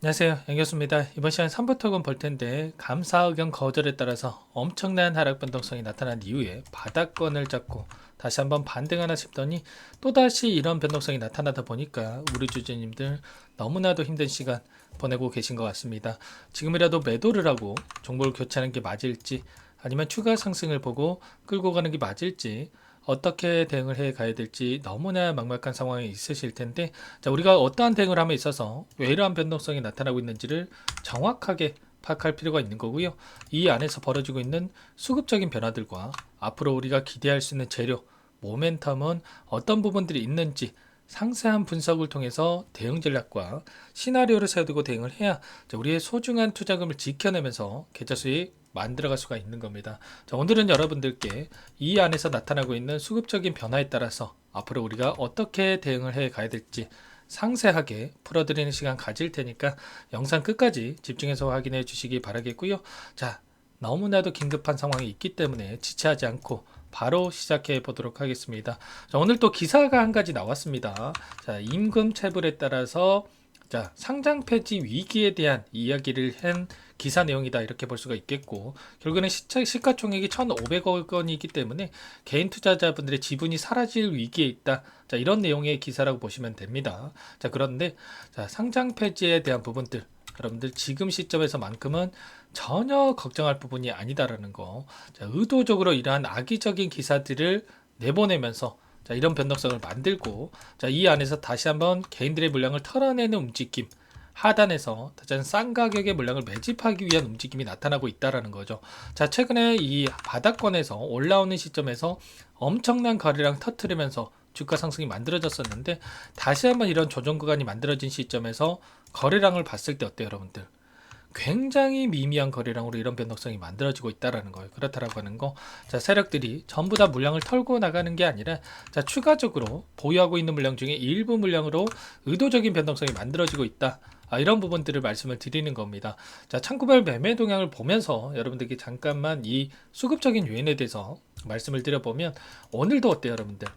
안녕하세요. 양교수입니다. 이번 시간 3부 토건 볼 텐데 감사 의견 거절에 따라서 엄청난 하락 변동성이 나타난 이후에 바닥권을 잡고 다시 한번 반등하나 싶더니 또다시 이런 변동성이 나타나다 보니까 우리 주주님들 너무나도 힘든 시간 보내고 계신 것 같습니다. 지금이라도 매도를 하고 종목을 교체하는 게 맞을지 아니면 추가 상승을 보고 끌고 가는 게 맞을지 어떻게 대응을 해 가야 될지 너무나 막막한 상황이 있으실 텐데, 자, 우리가 어떠한 대응을 함에 있어서 왜 이러한 변동성이 나타나고 있는지를 정확하게 파악할 필요가 있는 거고요. 이 안에서 벌어지고 있는 수급적인 변화들과 앞으로 우리가 기대할 수 있는 재료, 모멘텀은 어떤 부분들이 있는지 상세한 분석을 통해서 대응 전략과 시나리오를 세워두고 대응을 해야 우리의 소중한 투자금을 지켜내면서 계좌 수익 만들어갈 수가 있는 겁니다. 자, 오늘은 여러분들께 이 안에서 나타나고 있는 수급적인 변화에 따라서 앞으로 우리가 어떻게 대응을 해 가야 될지 상세하게 풀어드리는 시간 가질 테니까 영상 끝까지 집중해서 확인해 주시기 바라겠고요. 자, 너무나도 긴급한 상황이 있기 때문에 지체하지 않고 바로 시작해 보도록 하겠습니다. 자, 오늘 또 기사가 한 가지 나왔습니다. 자, 임금 체불에 따라서 자, 상장 폐지 위기에 대한 이야기를 한 기사 내용이다 이렇게 볼 수가 있겠고, 결국에는 시가총액이 1,500억 원이기 때문에 개인 투자자분들의 지분이 사라질 위기에 있다. 자, 이런 내용의 기사라고 보시면 됩니다. 자, 그런데 자, 상장 폐지에 대한 부분들 여러분들 지금 시점에서만큼은 전혀 걱정할 부분이 아니다라는 거. 자, 의도적으로 이러한 악의적인 기사들을 내보내면서 자, 이런 변동성을 만들고, 자, 이 안에서 다시 한번 개인들의 물량을 털어내는 움직임, 하단에서 가장 싼 가격의 물량을 매집하기 위한 움직임이 나타나고 있다라는 거죠. 자, 최근에 이 바닥권에서 올라오는 시점에서 엄청난 거래량 터트리면서 주가 상승이 만들어졌었는데, 다시 한번 이런 조정 구간이 만들어진 시점에서 거래량을 봤을 때 어때요, 여러분들? 굉장히 미미한 거래량으로 이런 변동성이 만들어지고 있다라는 거예요. 그렇다라고 하는 거. 자, 세력들이 전부 다 물량을 털고 나가는 게 아니라 자, 추가적으로 보유하고 있는 물량 중에 일부 물량으로 의도적인 변동성이 만들어지고 있다. 이런 부분들을 말씀을 드리는 겁니다. 자, 창구별 매매 동향을 보면서 여러분들께 잠깐만 이 수급적인 요인에 대해서 말씀을 드려보면, 오늘도 어때요, 여러분들?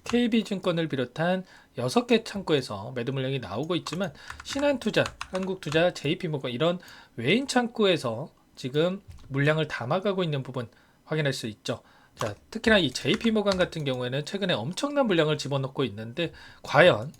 KB증권을 비롯한 6개 창구에서 매도 물량이 나오고 있지만, 신한투자, 한국투자, JP모건 이런 외인 창구에서 지금 물량을 담아가고 있는 부분 확인할 수 있죠. 자, 특히나 이 JP모건 같은 경우에는 최근에 엄청난 물량을 집어넣고 있는데, 과연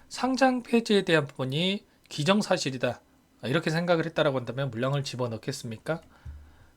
상장 폐지에 대한 부분이 기정사실이다 이렇게 생각을 했다라고 한다면 물량을 집어넣겠습니까?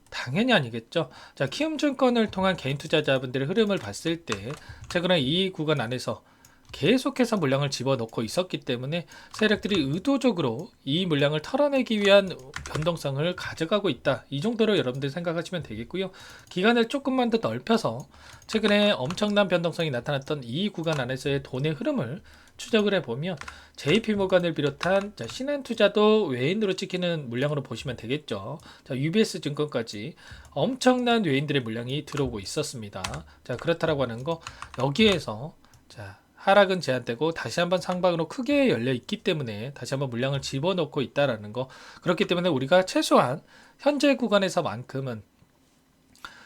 당연히 아니겠죠. 자, 키움증권을 통한 개인 투자자분들의 흐름을 봤을 때 최근에 이 구간 안에서 계속해서 물량을 집어넣고 있었기 때문에 세력들이 의도적으로 이 물량을 털어내기 위한 변동성을 가져가고 있다. 이 정도로 여러분들 생각하시면 되겠고요. 기간을 조금만 더 넓혀서 최근에 엄청난 변동성이 나타났던 이 구간 안에서의 돈의 흐름을 추적을 해보면 JP모건을 비롯한 신한투자도 외인으로 찍히는 물량으로 보시면 되겠죠. 자, UBS 증권까지 엄청난 외인들의 물량이 들어오고 있었습니다. 자, 그렇다라고 하는 거, 여기에서 자, 하락은 제한되고 다시 한번 상방으로 크게 열려 있기 때문에 다시 한번 물량을 집어넣고 있다라는 거. 그렇기 때문에 우리가 최소한 현재 구간에서만큼은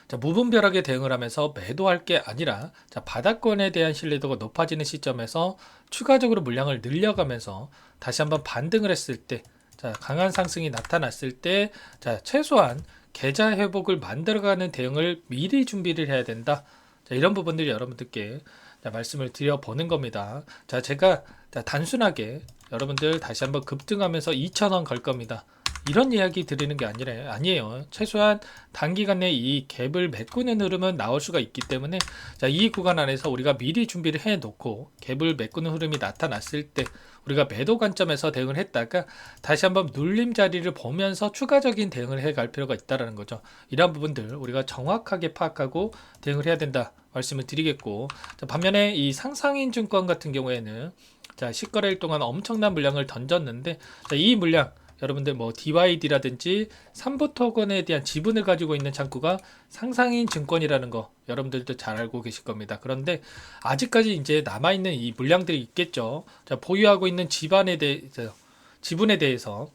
자, 무분별하게 대응을 하면서 매도할 게 아니라 자, 바닥권에 대한 신뢰도가 높아지는 시점에서 추가적으로 물량을 늘려가면서 다시 한번 반등을 했을 때, 자, 강한 상승이 나타났을 때, 자, 최소한 계좌 회복을 만들어가는 대응을 미리 준비를 해야 된다. 자, 이런 부분들이 여러분들께 자, 말씀을 드려보는 겁니다. 자, 제가 자, 단순하게 여러분들 다시 한번 급등하면서 2,000원 걸 겁니다, 이런 이야기 드리는 게 아니에요. 최소한 단기간 내에 이 갭을 메꾸는 흐름은 나올 수가 있기 때문에 자, 이 구간 안에서 우리가 미리 준비를 해 놓고 갭을 메꾸는 흐름이 나타났을 때 우리가 매도 관점에서 대응을 했다가 다시 한번 눌림 자리를 보면서 추가적인 대응을 해 갈 필요가 있다는 거죠. 이러한 부분들 우리가 정확하게 파악하고 대응을 해야 된다 말씀을 드리겠고, 자, 반면에 이 상상인 증권 같은 경우에는 자, 10거래일 동안 엄청난 물량을 던졌는데, 자, 이 물량 여러분들 뭐 DYD라든지 삼부토건에 대한 지분을 가지고 있는 창구가 상상인 증권이라는 거 여러분들도 잘 알고 계실 겁니다. 그런데 아직까지 이제 남아있는 이 물량들이 있겠죠. 자, 보유하고 있는 지분에 대해서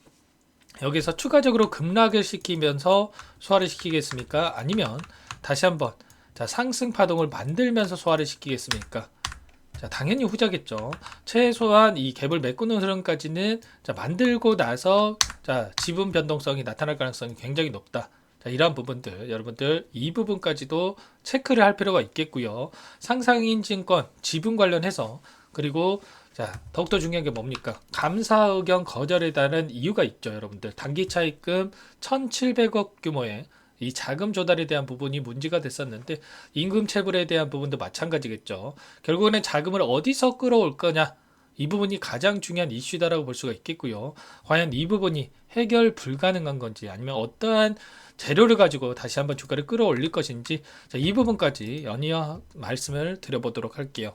여기서 추가적으로 급락을 시키면서 소화를 시키겠습니까? 아니면 다시 한번 자, 상승 파동을 만들면서 소화를 시키겠습니까? 자, 당연히 후자겠죠. 최소한 이 갭을 메꾸는 흐름까지는 자, 만들고 나서 자, 지분 변동성이 나타날 가능성이 굉장히 높다. 자, 이러한 부분들 여러분들 이 부분까지도 체크를 할 필요가 있겠고요. 상상인 증권 지분 관련해서 그리고 자, 더욱더 중요한 게 뭡니까? 감사 의견 거절에 따른 이유가 있죠, 여러분들. 단기 차입금 1,700억 규모의 이 자금 조달에 대한 부분이 문제가 됐었는데 임금 체불에 대한 부분도 마찬가지겠죠. 결국에는 자금을 어디서 끌어올 거냐? 이 부분이 가장 중요한 이슈다라고 볼 수가 있겠고요. 과연 이 부분이 해결 불가능한 건지 아니면 어떠한 재료를 가지고 다시 한번 주가를 끌어올릴 것인지 자, 이 부분까지 연이어 말씀을 드려보도록 할게요.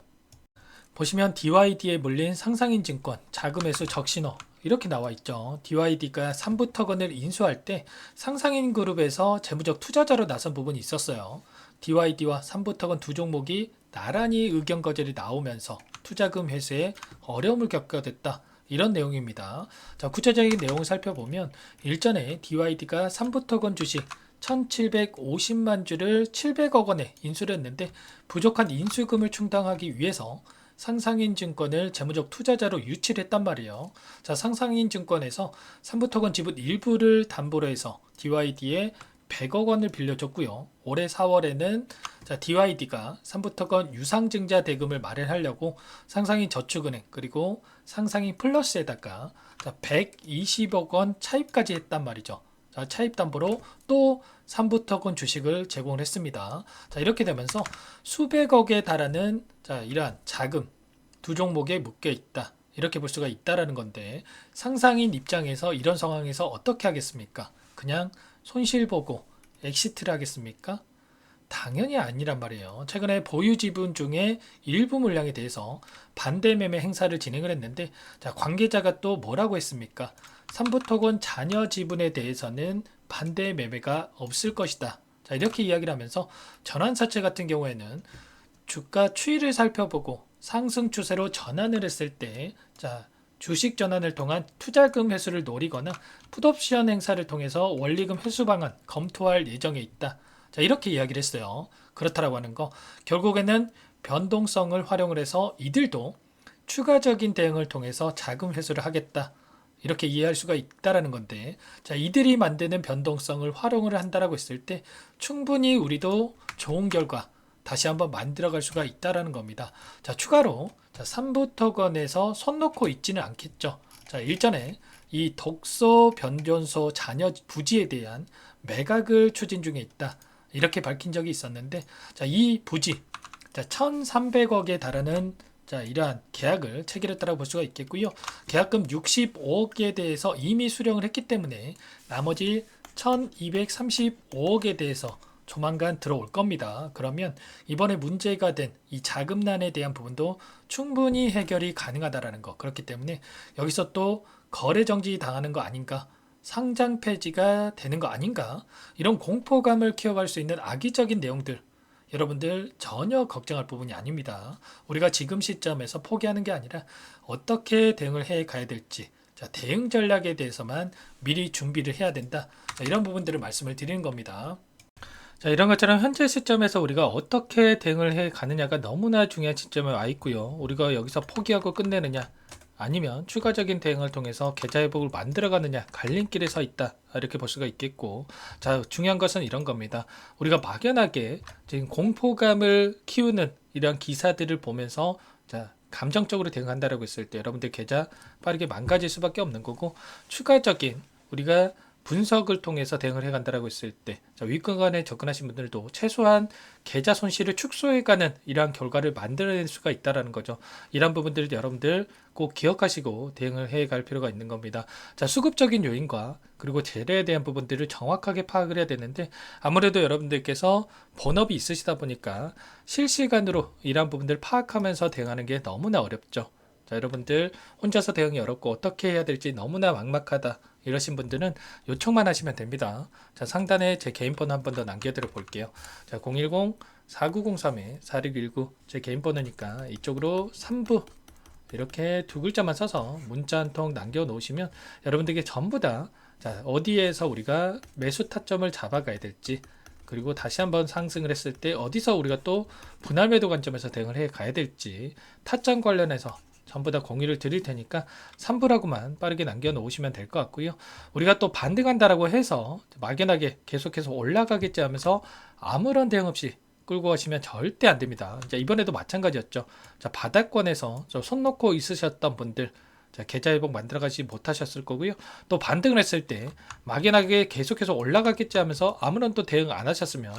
보시면 DYD에 물린 상상인 증권 자금회수 적신호 이렇게 나와 있죠. DYD가 삼부토건을 인수할 때 상상인 그룹에서 재무적 투자자로 나선 부분이 있었어요. DYD와 삼부토건 두 종목이 나란히 의견 거절이 나오면서 투자금 회수에 어려움을 겪게 됐다. 이런 내용입니다. 자, 구체적인 내용을 살펴보면 일전에 DYD가 삼부토건 주식 1750만 주를 700억 원에 인수를 했는데 부족한 인수금을 충당하기 위해서 상상인 증권을 재무적 투자자로 유치를 했단 말이에요. 자, 상상인 증권에서 삼부토건 지분 일부를 담보로 해서 DYD에 100억 원을 빌려줬고요. 올해 4월에는 자, DYD가 삼부토건 유상증자 대금을 마련하려고 상상인 저축은행 그리고 상상인 플러스에다가 자, 120억 원 차입까지 했단 말이죠. 자, 차입 담보로 또 삼부토건 주식을 제공을 했습니다. 자, 이렇게 되면서 수백억에 달하는 자, 이러한 자금 두 종목에 묶여 있다. 이렇게 볼 수가 있다라는 건데 상상인 입장에서 이런 상황에서 어떻게 하겠습니까? 그냥 손실 보고 엑시트를 하겠습니까? 당연히 아니란 말이에요. 최근에 보유 지분 중에 일부 물량에 대해서 반대 매매 행사를 진행을 했는데 자, 관계자가 또 뭐라고 했습니까? 삼부토건 잔여 지분에 대해서는 반대 매매가 없을 것이다. 자, 이렇게 이야기를 하면서 전환사채 같은 경우에는 주가 추이를 살펴보고 상승 추세로 전환을 했을 때 자, 주식 전환을 통한 투자금 회수를 노리거나 풋옵션 행사를 통해서 원리금 회수 방안 검토할 예정에 있다. 자, 이렇게 이야기를 했어요. 그렇다라고 하는 거 결국에는 변동성을 활용을 해서 이들도 추가적인 대응을 통해서 자금 회수를 하겠다. 이렇게 이해할 수가 있다라는 건데 자, 이들이 만드는 변동성을 활용을 한다라고 했을 때 충분히 우리도 좋은 결과 다시 한번 만들어갈 수가 있다라는 겁니다. 자, 추가로 자, 삼부토건에서 손 놓고 있지는 않겠죠. 자, 일전에 이 독소 변전소 잔여 부지에 대한 매각을 추진 중에 있다. 이렇게 밝힌 적이 있었는데 자, 이 부지 자, 1,300억에 달하는 자, 이러한 계약을 체결했다고 볼 수가 있겠고요. 계약금 65억에 대해서 이미 수령을 했기 때문에 나머지 1,235억에 대해서 조만간 들어올 겁니다. 그러면 이번에 문제가 된 이 자금난에 대한 부분도 충분히 해결이 가능하다라는 거. 그렇기 때문에 여기서 또 거래 정지 당하는 거 아닌가? 상장 폐지가 되는 거 아닌가? 이런 공포감을 키워갈 수 있는 악의적인 내용들 여러분들 전혀 걱정할 부분이 아닙니다. 우리가 지금 시점에서 포기하는 게 아니라 어떻게 대응을 해 가야 될지 자, 대응 전략에 대해서만 미리 준비를 해야 된다. 자, 이런 부분들을 말씀을 드리는 겁니다. 자, 이런 것처럼 현재 시점에서 우리가 어떻게 대응을 해 가느냐가 너무나 중요한 시점에 와 있고요. 우리가 여기서 포기하고 끝내느냐 아니면 추가적인 대응을 통해서 계좌 회복을 만들어가느냐 갈림길에 서 있다 이렇게 볼 수가 있겠고 자, 중요한 것은 이런 겁니다. 우리가 막연하게 지금 공포감을 키우는 이런 기사들을 보면서 자, 감정적으로 대응한다라고 했을 때 여러분들 계좌 빠르게 망가질 수밖에 없는 거고 추가적인 우리가 분석을 통해서 대응을 해간다라고 했을 때 윗간에 접근하신 분들도 최소한 계좌 손실을 축소해가는 이러한 결과를 만들어낼 수가 있다라는 거죠. 이런 부분들을 여러분들 꼭 기억하시고 대응을 해갈 필요가 있는 겁니다. 자, 수급적인 요인과 그리고 재료에 대한 부분들을 정확하게 파악을 해야 되는데 아무래도 여러분들께서 본업이 있으시다 보니까 실시간으로 이러한 부분들을 파악하면서 대응하는 게 너무나 어렵죠. 자, 여러분들 혼자서 대응이 어렵고 어떻게 해야 될지 너무나 막막하다 이러신 분들은 요청만 하시면 됩니다. 자, 상단에 제 개인 번호 한 번 더 남겨드려 볼게요. 자, 010-4903-4619 제 개인 번호니까 이쪽으로 3부 이렇게 두 글자만 써서 문자 한 통 남겨 놓으시면 여러분들께 전부 다 자, 어디에서 우리가 매수 타점을 잡아가야 될지 그리고 다시 한번 상승을 했을 때 어디서 우리가 또 분할 매도 관점에서 대응을 해 가야 될지 타점 관련해서 전부 다 공유를 드릴 테니까 3부라고만 빠르게 남겨놓으시면 될 것 같고요. 우리가 또 반등한다라고 해서 막연하게 계속해서 올라가겠지 하면서 아무런 대응 없이 끌고 가시면 절대 안 됩니다. 자, 이번에도 마찬가지였죠. 자, 바닥권에서 손 놓고 있으셨던 분들, 자, 계좌 회복 만들어 가지 못하셨을 거고요. 또 반등을 했을 때 막연하게 계속해서 올라가겠지 하면서 아무런 또 대응 안 하셨으면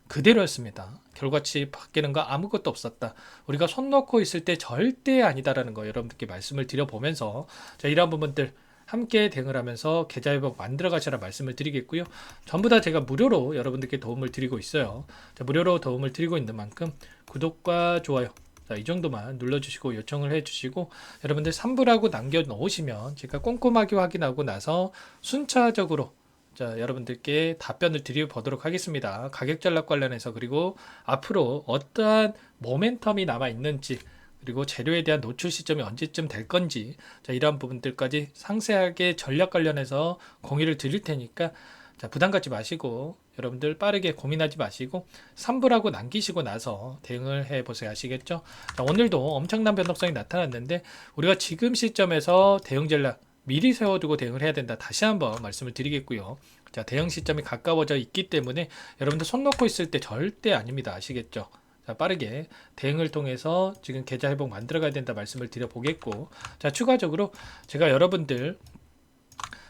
그대로였습니다. 결과치 바뀌는 거 아무것도 없었다. 우리가 손 놓고 있을 때 절대 아니다라는 거 여러분들께 말씀을 드려보면서, 자, 이러한 부분들 함께 대응을 하면서 계좌 회복 만들어 가시라 말씀을 드리겠고요. 전부 다 제가 무료로 여러분들께 도움을 드리고 있어요. 자, 무료로 도움을 드리고 있는 만큼 구독과 좋아요, 자, 이 정도만 눌러주시고 요청을 해주시고, 여러분들 3부라고 남겨놓으시면 제가 꼼꼼하게 확인하고 나서 순차적으로, 자, 여러분들께 답변을 드려보도록 하겠습니다. 가격 전략 관련해서, 그리고 앞으로 어떠한 모멘텀이 남아 있는지, 그리고 재료에 대한 노출 시점이 언제쯤 될 건지, 자, 이러한 부분들까지 상세하게 전략 관련해서 공유를 드릴 테니까, 자, 부담 갖지 마시고 여러분들 빠르게 고민하지 마시고 3부라고 남기시고 나서 대응을 해보세요. 아시겠죠? 자, 오늘도 엄청난 변동성이 나타났는데 우리가 지금 시점에서 대응 전략 미리 세워두고 대응을 해야 된다. 다시 한번 말씀을 드리겠고요. 자, 대응 시점이 가까워져 있기 때문에 여러분들 손 놓고 있을 때 절대 아닙니다. 아시겠죠? 자, 빠르게 대응을 통해서 지금 계좌 회복 만들어 가야 된다 말씀을 드려보겠고, 자, 추가적으로 제가 여러분들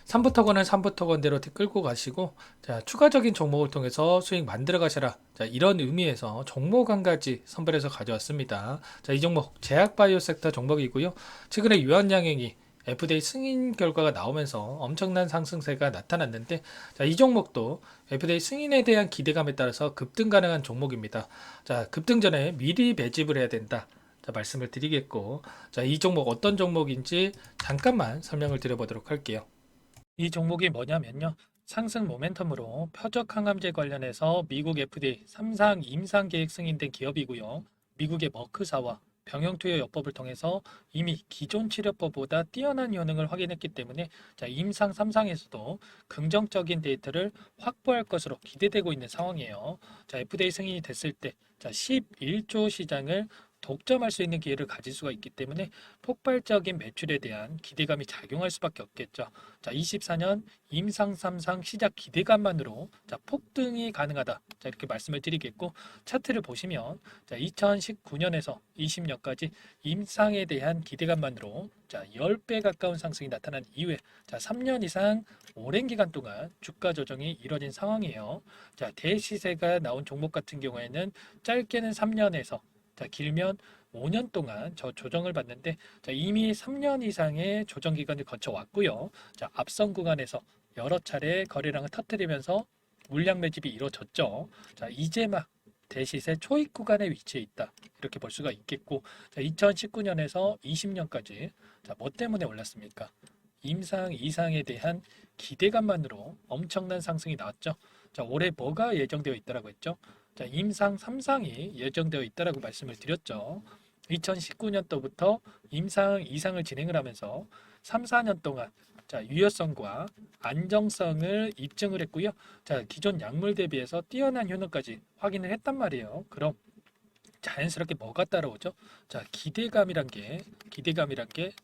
3부터건은 3부터건대로 끌고 가시고, 자, 추가적인 종목을 통해서 수익 만들어 가셔라. 자, 이런 의미에서 종목 한 가지 선별해서 가져왔습니다. 자, 이 종목 제약바이오 섹터 종목이고요. 최근에 유한양행이 FDA 승인 결과가 나오면서 엄청난 상승세가 나타났는데, 자, 이 종목도 FDA 승인에 대한 기대감에 따라서 급등 가능한 종목입니다. 자, 급등 전에 미리 매집을 해야 된다. 자, 말씀을 드리겠고, 자, 이 종목 어떤 종목인지 잠깐만 설명을 드려보도록 할게요. 이 종목이 뭐냐면요. 상승 모멘텀으로 표적 항암제 관련해서 미국 FDA 3상 임상 계획 승인된 기업이고요. 미국의 머크사와 병용투여 요법을 통해서 이미 기존 치료법보다 뛰어난 효능을 확인했기 때문에, 자, 임상 3상에서도 긍정적인 데이터를 확보할 것으로 기대되고 있는 상황이에요. 자, FDA 승인이 됐을 때, 자, 11조 시장을 독점할 수 있는 기회를 가질 수가 있기 때문에 폭발적인 매출에 대한 기대감이 작용할 수밖에 없겠죠. 자, 24년 임상 3상 시작 기대감만으로, 자, 폭등이 가능하다. 자, 이렇게 말씀을 드리겠고, 차트를 보시면, 자, 2019년에서 20년까지 임상에 대한 기대감만으로, 자, 10배 가까운 상승이 나타난 이후에, 자, 3년 이상 오랜 기간 동안 주가 조정이 이뤄진 상황이에요. 자, 대시세가 나온 종목 같은 경우에는 짧게는 3년에서, 자, 길면 5년 동안 저 조정을 받는데, 자, 이미 3년 이상의 조정 기간을 거쳐 왔고요. 자, 앞선 구간에서 여러 차례 거래량을 터뜨리면서 물량 매집이 이루어졌죠. 자, 이제 막 대시세 초입 구간에 위치해 있다. 이렇게 볼 수가 있겠고, 자, 2019년에서 20년까지, 자, 뭐 때문에 올랐습니까? 임상 이상에 대한 기대감만으로 엄청난 상승이 나왔죠. 자, 올해 뭐가 예정되어 있다라고 했죠? 자, 임상 3상이 예정되어 있다라고 말씀을 드렸죠. 2019년도부터 임상 2상을 진행을 하면서 3, 4년 동안, 자, 유효성과 안정성을 입증을 했고요. 자, 기존 약물 대비해서 뛰어난 효능까지 확인을 했단 말이에요. 그럼 자연스럽게 뭐가 따라오죠? 자, 기대감이란 게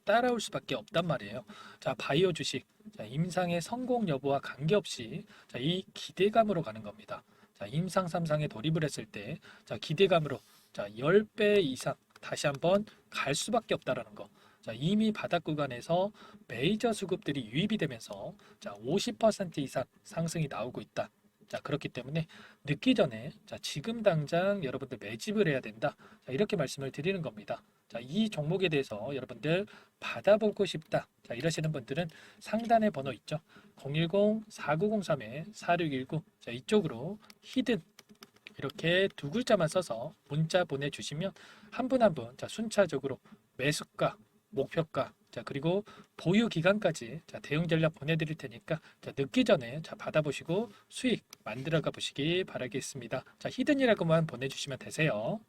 따라올 수밖에 없단 말이에요. 자, 바이오 주식, 자, 임상의 성공 여부와 관계없이, 자, 이 기대감으로 가는 겁니다. 자, 임상 3상에 돌입을 했을 때, 자, 기대감으로, 자, 10배 이상 다시 한번 갈 수밖에 없다라는 거. 자, 이미 바닥 구간에서 메이저 수급들이 유입이 되면서, 자, 50% 이상 상승이 나오고 있다. 자, 그렇기 때문에 늦기 전에, 자, 지금 당장 여러분들 매집을 해야 된다. 자, 이렇게 말씀을 드리는 겁니다. 자, 이 종목에 대해서 여러분들 받아보고 싶다. 자, 이러시는 분들은 상단에 번호 있죠. 010-4903-4619. 자, 이쪽으로 히든 이렇게 두 글자만 써서 문자 보내주시면 한 분 한 분, 자, 순차적으로 매수가, 목표가, 자, 그리고 보유 기간까지, 자, 대응 전략 보내드릴 테니까, 자, 늦기 전에, 자, 받아보시고 수익 만들어가 보시기 바라겠습니다. 자, 히든이라고만 보내주시면 되세요.